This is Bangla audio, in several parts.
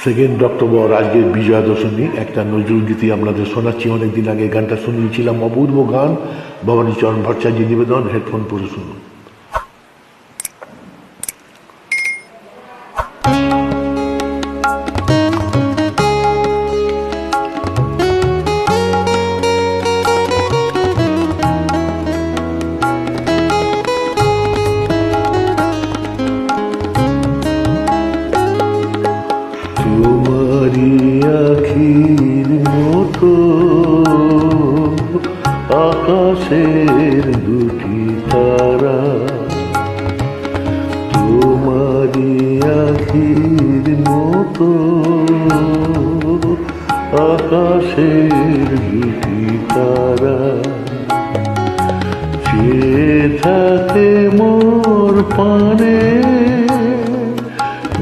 2 অক্টোবর আজকের বিজয়া দশমী। একটা নজরুল গীতি আপনাদের শোনাচ্ছি। অনেকদিন আগে গানটা শুনিয়েছিলাম, অপূর্ব গান, ভবানীচরণ ভট্টাচার্য নিবেদন। হেডফোন পরে শুনুন। তোমারি আখির মতো আকাশের দুটি তারা, তোমারি আখির মতো আকাশের দুটি তারা, চেয়ে থাকে মোর পানে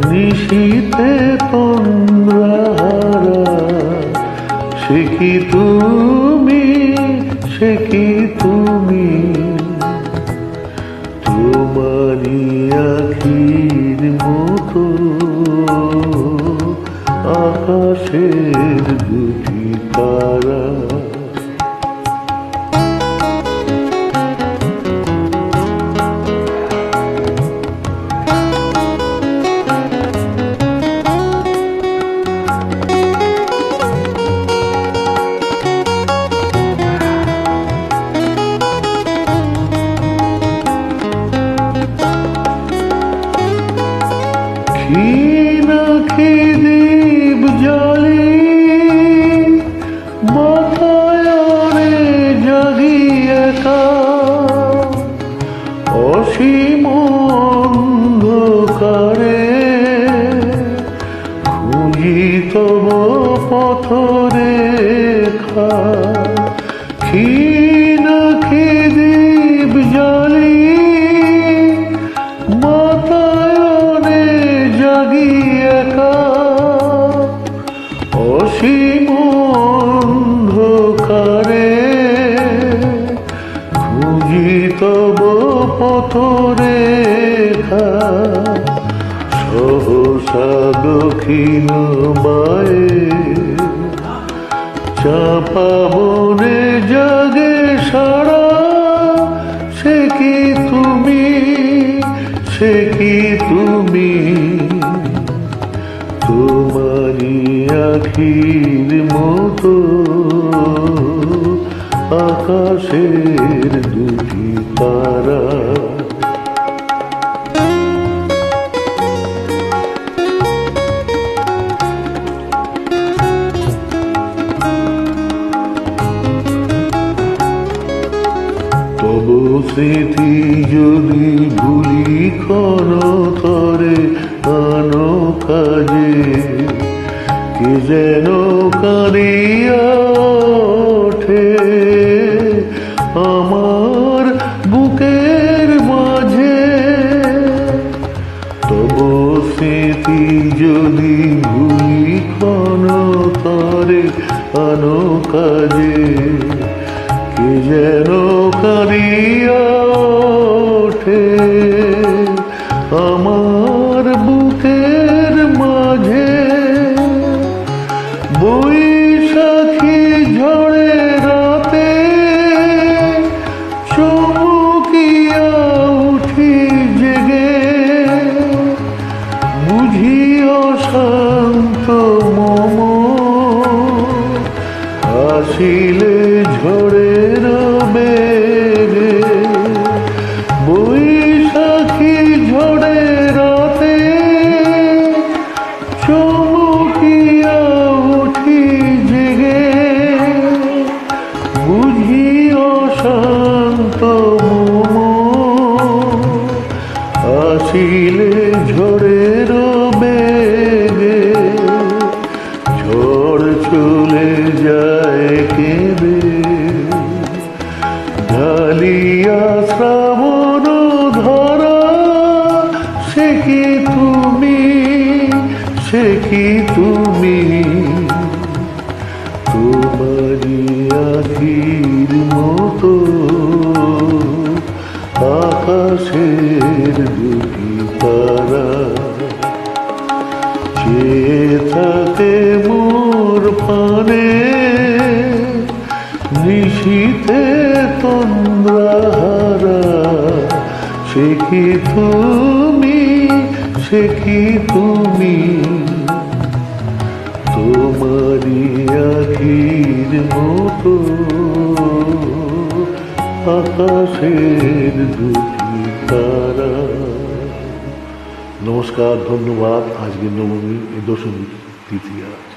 নিশীথে তন্দ্রাহারা। সে কি তুমি, সে কি তুমি, তোমারি আখির মতো আকাশের দুটি তারা। ক্ষীণাক্ষী দীপ জ্বালি বাতায়নে জাগি একা, অসীম অন্ধকারে খুঁজি তব পথরেখা। ক্ষীণাক্ষী দীপ জ্বালি বাতায়নে জাগি একা, অসীম অন্ধকারে খুঁজি তব পথরেখা। সহসা দক্ষিণ বায়ে চাপা বনে জাগে সারা। সে কি তুমি, সে কি তুমি, তোমারি আখির মতো আকাশের দুটি তারা। তব স্মৃতি যদি ভুলি ক্ষণতরে আনো কাজে, কে যেন কাঁদিয়া ওঠে আমার বুকের মাঝে। তব স্মৃতি যদি ভুলি ক্ষণতরে আনো কাজে, কে যেন কাঁদিয়া ওঠে আমার বুকের মাঝে। বৈশাখী ঝড়ে রাতে চমকিয়া উঠি জেগে, বুঝি অশান্ত মম আসিলে ঝড়ের বেগে। বৈশাখী ঝড়ে রাতে চমকিয়া উঠি জেগে, বুঝি অশান্ত মম আসিলে ঝড়ের বেগে। ঝড় চলে যায় কেঁদে ঢালিয়া শ্রাবণ ধরা। সে কি তুমি, সে কি তুমি, তোমারি আখির মতো আকাশের দুটি তারা। চেয়ে নিশীথে তন্দ্রাহারা, সে কি তুমি, সে কি তুমি, তোমারি আখির মতো আকাশের দুটি তারা। নমস্কার, ধন্যবাদ। আজকে নবমী, দশমী তিথি আছে।